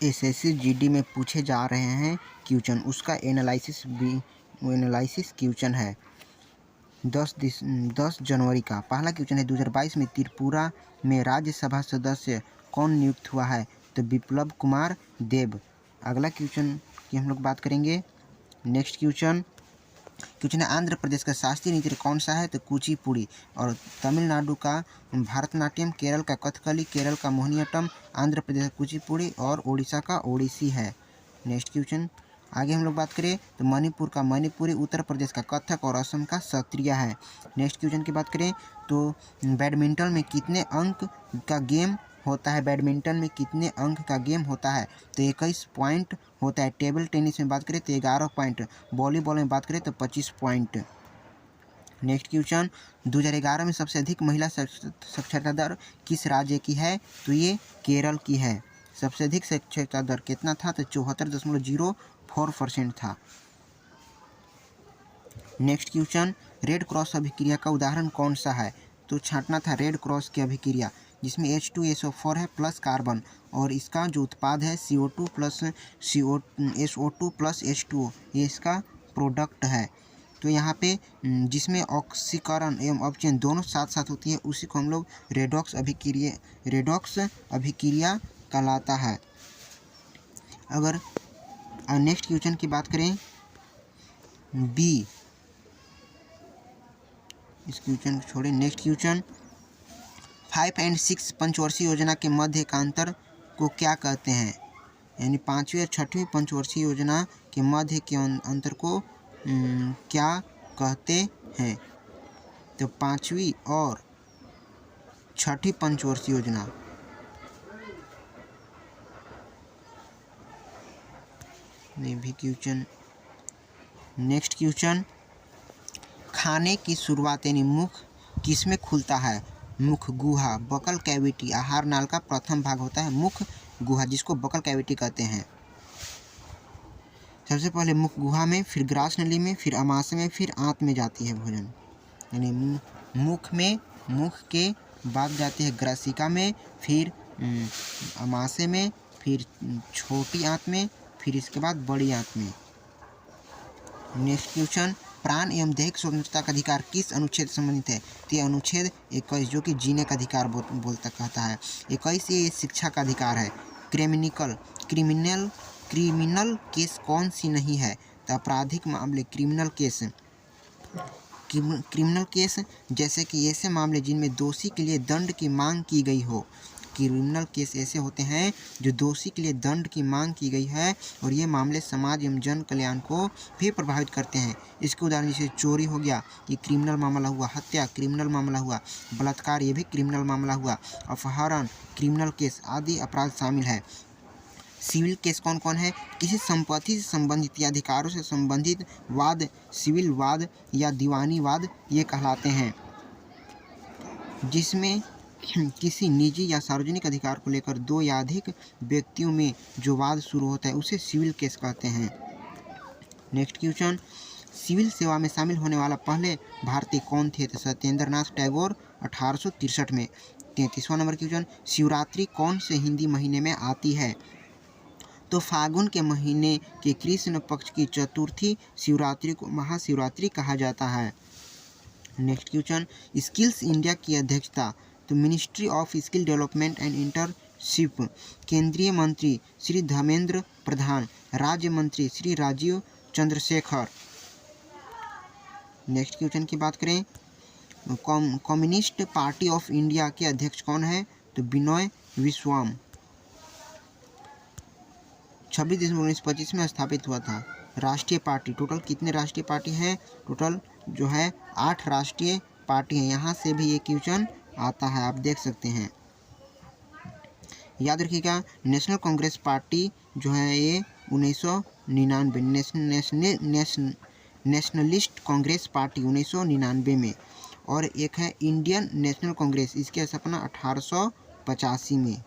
SSC GD में पूछे जा रहे हैं क्वेश्चन, उसका एनालिसिस क्वेश्चन है 10 जनवरी का। पहला क्वेश्चन है 2022 में त्रिपुरा में राज्यसभा सदस्य कौन नियुक्त हुआ है? तो बिप्लब कुमार देब। अगला क्वेश्चन की हम लोग बात करेंगे। नेक्स्ट क्वेश्चन है आंध्र प्रदेश का शास्त्रीय नृत्य कौन सा है? तो कुचिपुड़ी। और तमिलनाडु का भरतनाट्यम, केरल का कथकली, केरल का मोहिनीअट्टम, आंध्र प्रदेश का कुचिपुड़ी और उड़ीसा का ओडिसी है। नेक्स्ट क्वेश्चन आगे हम लोग बात करें तो मणिपुर का मणिपुरी, उत्तर प्रदेश का कथक और असम का सत्रिया है। नेक्स्ट क्वेश्चन की बात करें तो बैडमिंटन में कितने अंक का गेम होता है? बैडमिंटन में कितने अंक का गेम होता है? तो 21 पॉइंट होता है। टेबल टेनिस में बात करें तो 11 पॉइंट, वॉलीबॉल में बात करें तो 25 पॉइंट। नेक्स्ट क्वेश्चन 2011 में सबसे अधिक महिला साक्षरता दर किस राज्य की है? तो ये केरल की है। सबसे अधिक साक्षरता दर कितना था? तो 74.04% था। नेक्स्ट क्वेश्चन रेड क्रॉस अभिक्रिया का उदाहरण कौन सा है? तो छांटना था रेड क्रॉस की अभिक्रिया, जिसमें H2SO4 है प्लस कार्बन, और इसका जो उत्पाद है CO2 plus SO2 plus H2O, ये इसका प्रोडक्ट है। तो यहाँ पे जिसमें ऑक्सीकरण एवं अपचयन दोनों साथ साथ होती है, उसी को हम लोग रेडॉक्स अभिक्रिया कहलाता है। अगर नेक्स्ट क्वेश्चन की बात करें बी, इस क्वेश्चन को छोड़े। नेक्स्ट क्वेश्चन 5 और 6 पंचवर्षीय योजना के मध्य का अंतर को क्या कहते हैं? यानी 5वीं और 6वीं पंचवर्षीय योजना के मध्य के अंतर को क्या कहते हैं? तो 5वीं और 6वीं पंचवर्षीय योजना। भी क्वेश्चन। नेक्स्ट क्वेश्चन खाने की शुरुआत यानी मुख किसमें खुलता है? मुख गुहा, बकल कैविटी। आहार नाल का प्रथम भाग होता है मुख गुहा, जिसको बकल कैविटी कहते हैं। सबसे पहले मुख गुहा में, फिर ग्रास नली में, फिर अमाशय में, फिर आंत में जाती है भोजन। यानी मुख में, मुख के बाद जाती है ग्रासिका में, फिर अमाशय में, फिर छोटी आंत में, फिर इसके बाद बड़ी आंत में। नेक्स्ट क्वेश्चन प्राण एवं दैहिक स्वतंत्रता का अधिकार किस अनुच्छेद से संबंधित है? तो ये अनुच्छेद 21 जो कि जीने का अधिकार कहता है। 21 ये शिक्षा का अधिकार है। क्रिमिनल केस कौन सी नहीं है? तो आपराधिक मामले क्रिमिनल केस जैसे कि ऐसे मामले जिनमें दोषी के लिए दंड की मांग की गई हो। क्रिमिनल केस ऐसे होते हैं जो दोषी के लिए दंड की मांग की गई है, और ये मामले समाज एवं जन कल्याण को भी प्रभावित करते हैं। इसके उदाहरण जैसे चोरी हो गया, ये क्रिमिनल मामला हुआ, हत्या क्रिमिनल मामला हुआ, बलात्कार ये भी क्रिमिनल मामला हुआ, अपहरण क्रिमिनल केस आदि अपराध शामिल है। सिविल केस कौन कौन है? किसी संपत्ति से संबंधित या अधिकारों से संबंधित वाद सिविल वाद या दीवानी वाद ये कहलाते हैं। जिसमें किसी निजी या सार्वजनिक अधिकार को लेकर दो या अधिक व्यक्तियों में जो वाद शुरू होता है उसे सिविल केस कहते हैं। नेक्स्ट क्वेश्चन सिविल सेवा में शामिल होने वाला पहले भारतीय कौन थे? तो सत्येंद्र नाथ टैगोर 1863 में। 33वां नंबर क्वेश्चन शिवरात्रि कौन से हिंदी महीने में आती है? तो फागुन के महीने के कृष्ण पक्ष की चतुर्थी शिवरात्रि को महाशिवरात्रि कहा जाता है। नेक्स्ट क्वेश्चन स्किल्स इंडिया की अध्यक्षता तो ministry of skill development and internship केंद्रीय मंत्री श्री धर्मेंद्र प्रधान, राज्य मंत्री श्री राजीव चंद्रशेखर। नेक्स्ट क्वेश्चन की बात करें कम्युनिस्ट पार्टी ऑफ इंडिया के अध्यक्ष कौन है? तो बिनोय विश्वम। 26 दिसंबर 1925 में स्थापित हुआ था। राष्ट्रीय पार्टी टोटल कितने राष्ट्रीय पार्टी है? टोटल जो है 8 राष्ट्रीय पार्टी है। यहाँ से भी ये क्वेश्चन आता है, आप देख सकते हैं। याद रखिएगा नेशनल कांग्रेस पार्टी जो है ये 1999 नेशनलिस्ट कांग्रेस पार्टी 1999 में, और एक है इंडियन नेशनल कांग्रेस, इसकी स्थापना 1885 में।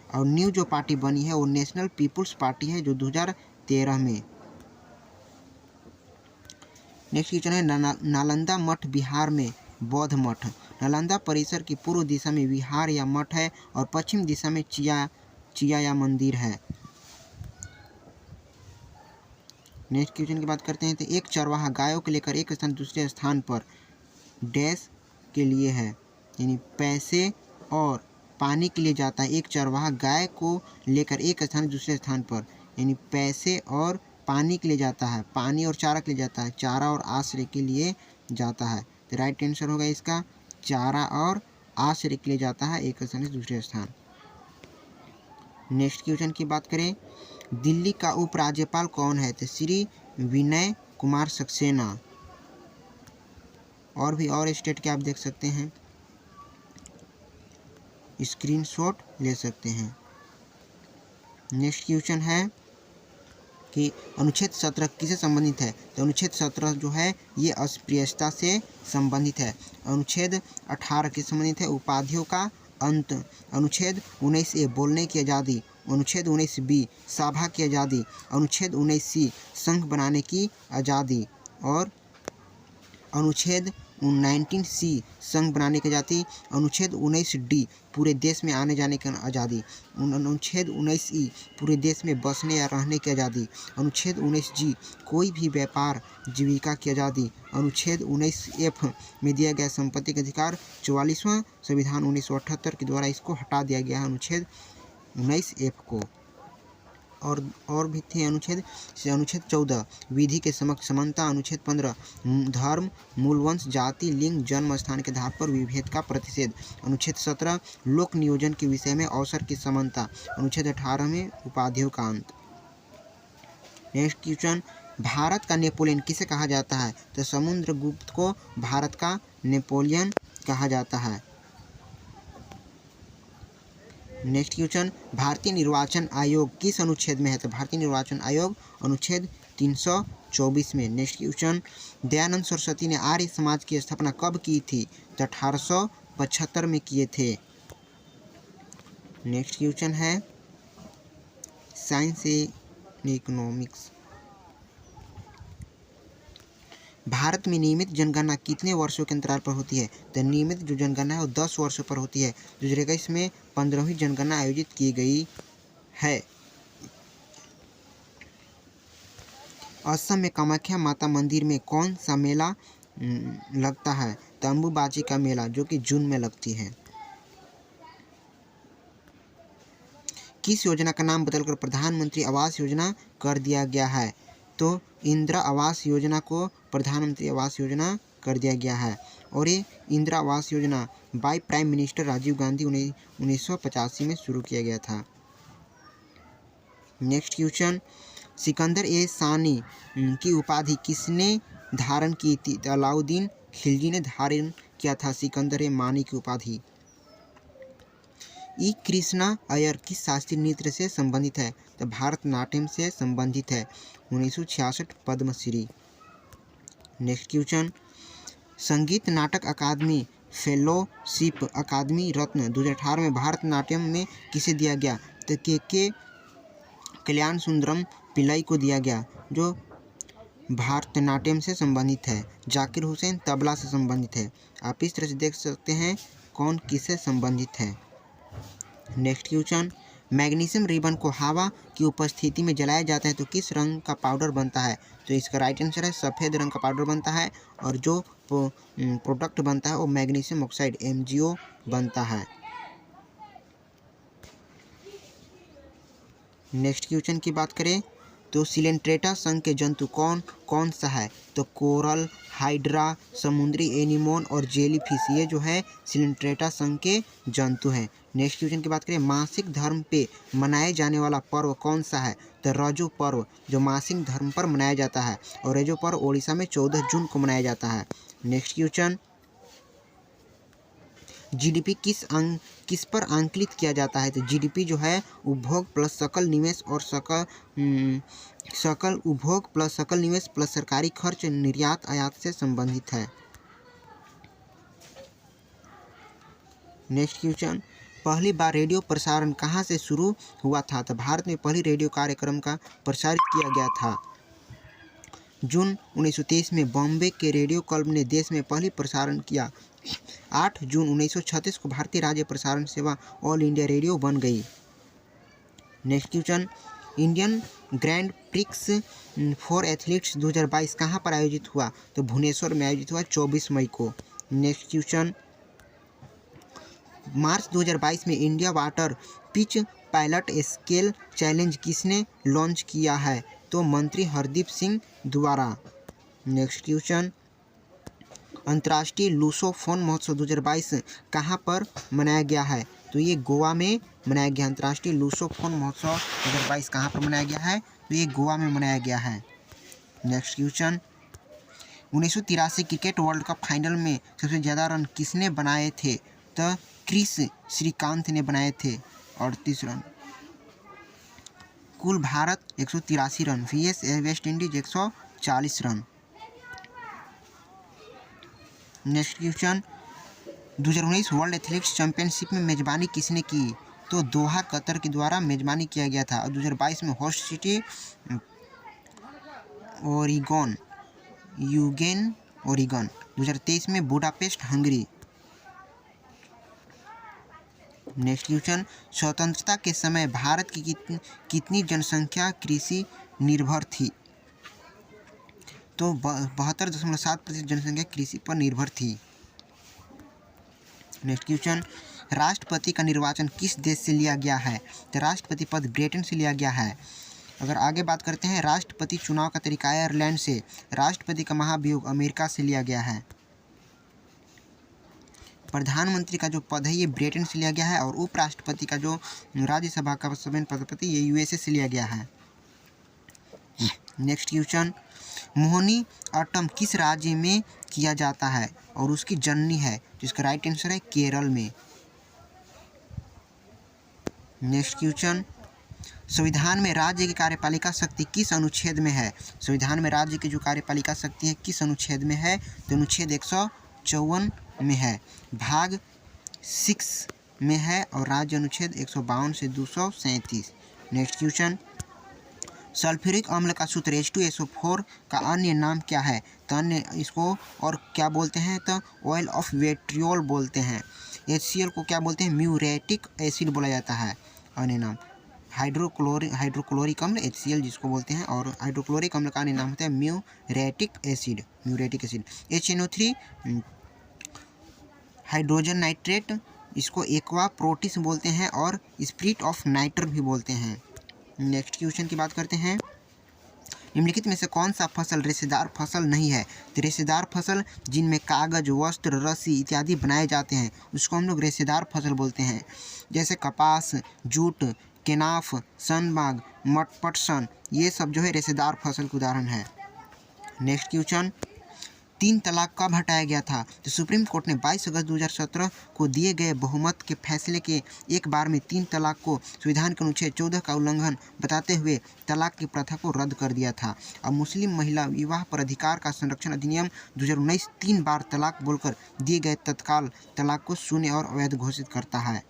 और न्यू जो पार्टी बनी है वो नेशनल पीपुल्स पार्टी है जो 2013 में। नेक्स्ट क्वेश्चन है नालंदा मठ बिहार में बौद्ध मठ। नालंदा परिसर की पूर्व दिशा में विहार या मठ है और पश्चिम दिशा में चिया या मंदिर है। नेक्स्ट क्वेश्चन की बात करते हैं तो एक चरवाहा गायों को लेकर एक स्थान दूसरे स्थान पर डैश के लिए है, यानी पैसे और पानी के लिए जाता है। एक चरवाहा गाय को लेकर एक स्थान दूसरे स्थान पर, यानी पैसे और पानी के लिए जाता है, पानी और चारा के लिए जाता है, चारा और आश्रय के लिए जाता है। तो राइट आंसर होगा इसका चारा और आश्रय के लिए जाता है एक स्थान से दूसरे स्थान। नेक्स्ट क्वेश्चन की बात करें, दिल्ली का उपराज्यपाल कौन है? तो श्री विनय कुमार सक्सेना। और भी और स्टेट के आप देख सकते हैं, स्क्रीनशॉट ले सकते हैं। नेक्स्ट क्वेश्चन है कि अनुच्छेद 17 किससे संबंधित है? तो अनुच्छेद 17 जो है ये अस्पृश्यता से संबंधित है। अनुच्छेद 18 किससे संबंधित है? उपाधियों का अंत। अनुच्छेद 19A बोलने की आज़ादी। अनुच्छेद 19B सभा की आज़ादी। अनुच्छेद 19C संघ बनाने की आज़ादी। और अनुच्छेद 19C संघ बनाने की आज़ादी। अनुच्छेद 19D पूरे देश में आने जाने की आज़ादी। अनुच्छेद 19E पूरे देश में बसने या रहने की आज़ादी। अनुच्छेद 19G कोई भी व्यापार जीविका की आज़ादी। अनुच्छेद 19F में दिया गया संपत्ति का अधिकार। 44वां संविधान 1978 के द्वारा इसको हटा दिया गया है, अनुच्छेद 19F को। और भी थे अनुच्छेद 14 विधि के समक्ष समानता। अनुच्छेद 15 धर्म, मूलवंश, जाति, लिंग, जन्म स्थान के आधार पर विभेद का प्रतिषेध। अनुच्छेद 17 लोक नियोजन के विषय में अवसर की समानता। अनुच्छेद 18 में उपाधियों का अंत। नेक्स्ट क्वेश्चन, भारत का नेपोलियन किसे कहा जाता है? तो समुद्रगुप्त को भारत का नेपोलियन कहा जाता है। नेक्स्ट क्वेश्चन, भारतीय निर्वाचन आयोग किस अनुच्छेद में है? तो भारतीय निर्वाचन आयोग अनुच्छेद 324 में। नेक्स्ट क्वेश्चन, दयानंद सरस्वती ने आर्य समाज की स्थापना कब की थी? तो 1875 में किए थे। नेक्स्ट क्वेश्चन है साइंस एंड इकोनॉमिक्स। भारत में नियमित जनगणना कितने वर्षों के अंतराल पर होती है? तो नियमित जो जनगणना है वो 10 वर्षों पर होती है। 2021 में 15वीं जनगणना आयोजित की गई है। असम में कामाख्या माता मंदिर में कौन सा मेला लगता है? तो अम्बुबाची का मेला, जो कि जून में लगती है। किस योजना का नाम बदलकर प्रधानमंत्री आवास योजना कर दिया गया है? तो इंदिरा आवास योजना को प्रधानमंत्री आवास योजना कर दिया गया है। और ये Indira Awas Yojana by prime minister Rajiv Gandhi 1985 में शुरू किया गया था। नेक्स्ट क्वेश्चन, सिकंदर ए सानी की उपाधि किसने धारण की थी? तो अलाउद्दीन खिलजी ने धारण किया था सिकंदर ए मानी की उपाधि। ई कृष्णा अय्यर किस शास्त्रीय नृत्य से संबंधित है? तो भारतनाट्यम से संबंधित है। 1966 पद्मश्री। नेक्स्ट क्वेश्चन, संगीत नाटक अकादमी फेलोशिप अकादमी रत्न 2018 में भारतनाट्यम में किसे दिया गया? तो के कल्याण सुंदरम पिल्लई को दिया गया, जो भारतनाट्यम से संबंधित है। जाकिर हुसैन तबला से संबंधित है। आप इस तरह से देख सकते हैं कौन किससे संबंधित है। नेक्स्ट क्वेश्चन, मैग्नीशियम रिबन को हवा की उपस्थिति में जलाया जाता है तो किस रंग का पाउडर बनता है? तो इसका राइट आंसर है सफ़ेद रंग का पाउडर बनता है। और जो प्रोडक्ट बनता है वो मैग्नीशियम ऑक्साइड MgO बनता है। नेक्स्ट क्वेश्चन की बात करें तो सिलेंट्रेटा संघ के जंतु कौन सा है? तो कोरल, हाइड्रा, समुद्री एनीमोन और जेलीफिश, ये जो है सिलेंट्रेटा संघ के जंतु हैं। नेक्स्ट क्वेश्चन की बात करें, मासिक धर्म पे मनाए जाने वाला पर्व कौन सा है? तो रजो पर्व, जो मासिक धर्म पर मनाया जाता है। और रजो पर्व ओडिशा में 14 जून को मनाया जाता है। नेक्स्ट क्वेश्चन, GDP किस पर आंकलित किया जाता है? तो GDP जो है उपभोग प्लस सकल निवेश और सकल उपभोग प्लस सकल निवेश प्लस सरकारी खर्च निर्यात आयात से संबंधित है। नेक्स्ट क्वेश्चन, पहली बार रेडियो प्रसारण कहाँ से शुरू हुआ था? तो भारत में पहली रेडियो कार्यक्रम का प्रसारित किया गया था जून 1923 में बॉम्बे के रेडियो क्लब ने देश में पहली प्रसारण किया। 8 जून 1936 को भारतीय राज्य प्रसारण सेवा ऑल इंडिया रेडियो बन गई। Next question, Indian grand prix for athletes 2022 कहाँ पर आयोजित हुआ? तो भुवनेश्वर में आयोजित हुआ 24 मई को। नेक्स्ट क्वेश्चन, मार्च 2022 में India water pitch pilot scale challenge किसने लॉन्च किया है? तो मंत्री हरदीप सिंह द्वारा। नेक्स्ट क्वेश्चन, अंतर्राष्ट्रीय लूसोफोन महोत्सव 2022 कहाँ पर मनाया गया है? तो ये गोवा में मनाया गया। अंतर्राष्ट्रीय लूसोफोन महोत्सव 2022 कहाँ पर मनाया गया है? तो ये गोवा में मनाया गया है। Next question, 1983 cricket world cup final में सबसे ज़्यादा रन किसने बनाए थे? तो क्रिस श्रीकांत ने बनाए थे 38 रन। कुल Bharat 183 run, VS West Indies 140 run. Next question, 2019 world athletics championship में मेजबानी किसने की? तो दोहा कतर के द्वारा मेजबानी किया गया था। और 2022 में host city Oregon, Eugene Oregon. 2023 में बुडापेस्ट हंगरी। नेक्स्ट क्वेश्चन, स्वतंत्रता के समय भारत की कितनी जनसंख्या कृषि निर्भर थी? तो 72.7% जनसंख्या कृषि पर निर्भर थी। नेक्स्ट क्वेश्चन, राष्ट्रपति का निर्वाचन किस देश से लिया गया है? तो राष्ट्रपति पद ब्रिटेन से लिया गया है। अगर आगे बात करते हैं राष्ट्रपति चुनाव का तरीका आयरलैंड से, राष्ट्रपति का महाभियोग अमेरिका से लिया गया है। प्रधानमंत्री का जो पद है ये ब्रिटेन से लिया गया है और उपराष्ट्रपति का जो राज्यसभा का सभापति ये USA से लिया गया है। नेक्स्ट क्वेश्चन, मोहिनी अट्टम किस राज्य में किया जाता है और उसकी जननी है? जिसका राइट आंसर है केरल में। नेक्स्ट क्वेश्चन, संविधान में राज्य की कार्यपालिका शक्ति किस अनुच्छेद में है? संविधान में राज्य की जो कार्यपालिका शक्ति है किस अनुच्छेद में है? तो अनुच्छेद 154 में है, भाग 6 में है और राज्य अनुच्छेद 152 से 237। नेक्स्ट क्वेश्चन, सल्फ्यूरिक अम्ल का सूत्र H2SO4 का अन्य नाम क्या है? तो अन्य इसको और क्या बोलते हैं? तो ऑयल ऑफ विट्रियोल बोलते हैं। HCl को क्या बोलते हैं? म्यूरेटिक एसिड बोला जाता है। अन्य नाम हाइड्रोक्लोरिक अम्ल HCl जिसको बोलते हैं, और हाइड्रोक्लोरिक अम्ल का अन्य नाम होता है muriatic acid. HNO3 hydrogen nitrate, इसको एक्वा प्रोटिस बोलते हैं और स्पिरिट ऑफ नाइटर भी बोलते हैं। नेक्स्ट क्वेश्चन की बात करते हैं, निम्नलिखित में से कौन सा फसल रेशेदार फसल नहीं है? तो रेशेदार फसल जिनमें कागज, वस्त्र, रस्सी इत्यादि बनाए जाते हैं उसको हम लोग रेशेदार फसल बोलते हैं। जैसे कपास, जूट, केनाफ, सनबाग, पटसन, ये सब जो है रेशेदार फसल के उदाहरण है। नेक्स्ट क्वेश्चन, 3 तलाक कब हटाया गया था? तो सुप्रीम कोर्ट ने 22 अगस्त 2017 को दिए गए बहुमत के फैसले के एक बार में 3 तलाक को संविधान के अनुच्छेद 14 का उल्लंघन बताते हुए तलाक की प्रथा को रद्द कर दिया था। अब मुस्लिम महिला विवाह पर अधिकार का संरक्षण अधिनियम 2019 3 बार तलाक बोलकर दिए गए तत्काल तलाक को शून्य और अवैध घोषित करता है।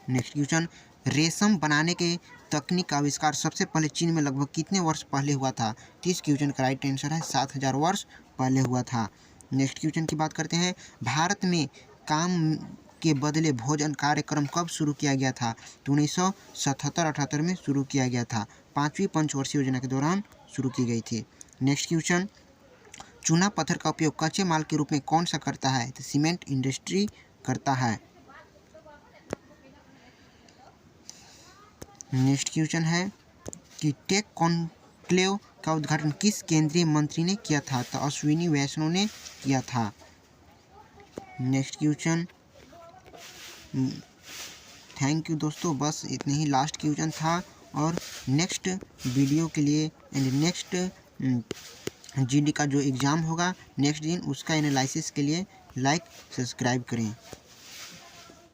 नेक्स्ट क्वेश्चन, रेशम बनाने के तकनीक का आविष्कार सबसे पहले चीन में लगभग कितने वर्ष पहले हुआ था? 30 क्वेश्चन का राइट आंसर है 7000 वर्ष पहले हुआ था। नेक्स्ट क्वेश्चन की बात करते हैं, भारत में काम के बदले भोजन कार्यक्रम कब शुरू किया गया था? तो 1977-78 में शुरू किया गया था। 5वीं पंचवर्षीय योजना के दौरान शुरू की गई थी। नेक्स्ट क्वेश्चन, चूना पत्थर का उपयोग कच्चे माल के रूप में कौन सा करता है? तो सीमेंट इंडस्ट्री करता है। नेक्स्ट क्वेश्चन है कि टेक कॉन्क्लेव का उद्घाटन किस केंद्रीय मंत्री ने किया था? तो अश्विनी वैष्णव ने किया था। नेक्स्ट क्वेश्चन, थैंक यू दोस्तों, बस इतने ही लास्ट क्वेश्चन था। और नेक्स्ट वीडियो के लिए एंड नेक्स्ट GD का जो एग्ज़ाम होगा नेक्स्ट दिन, उसका एनालिसिस के लिए लाइक सब्सक्राइब करें।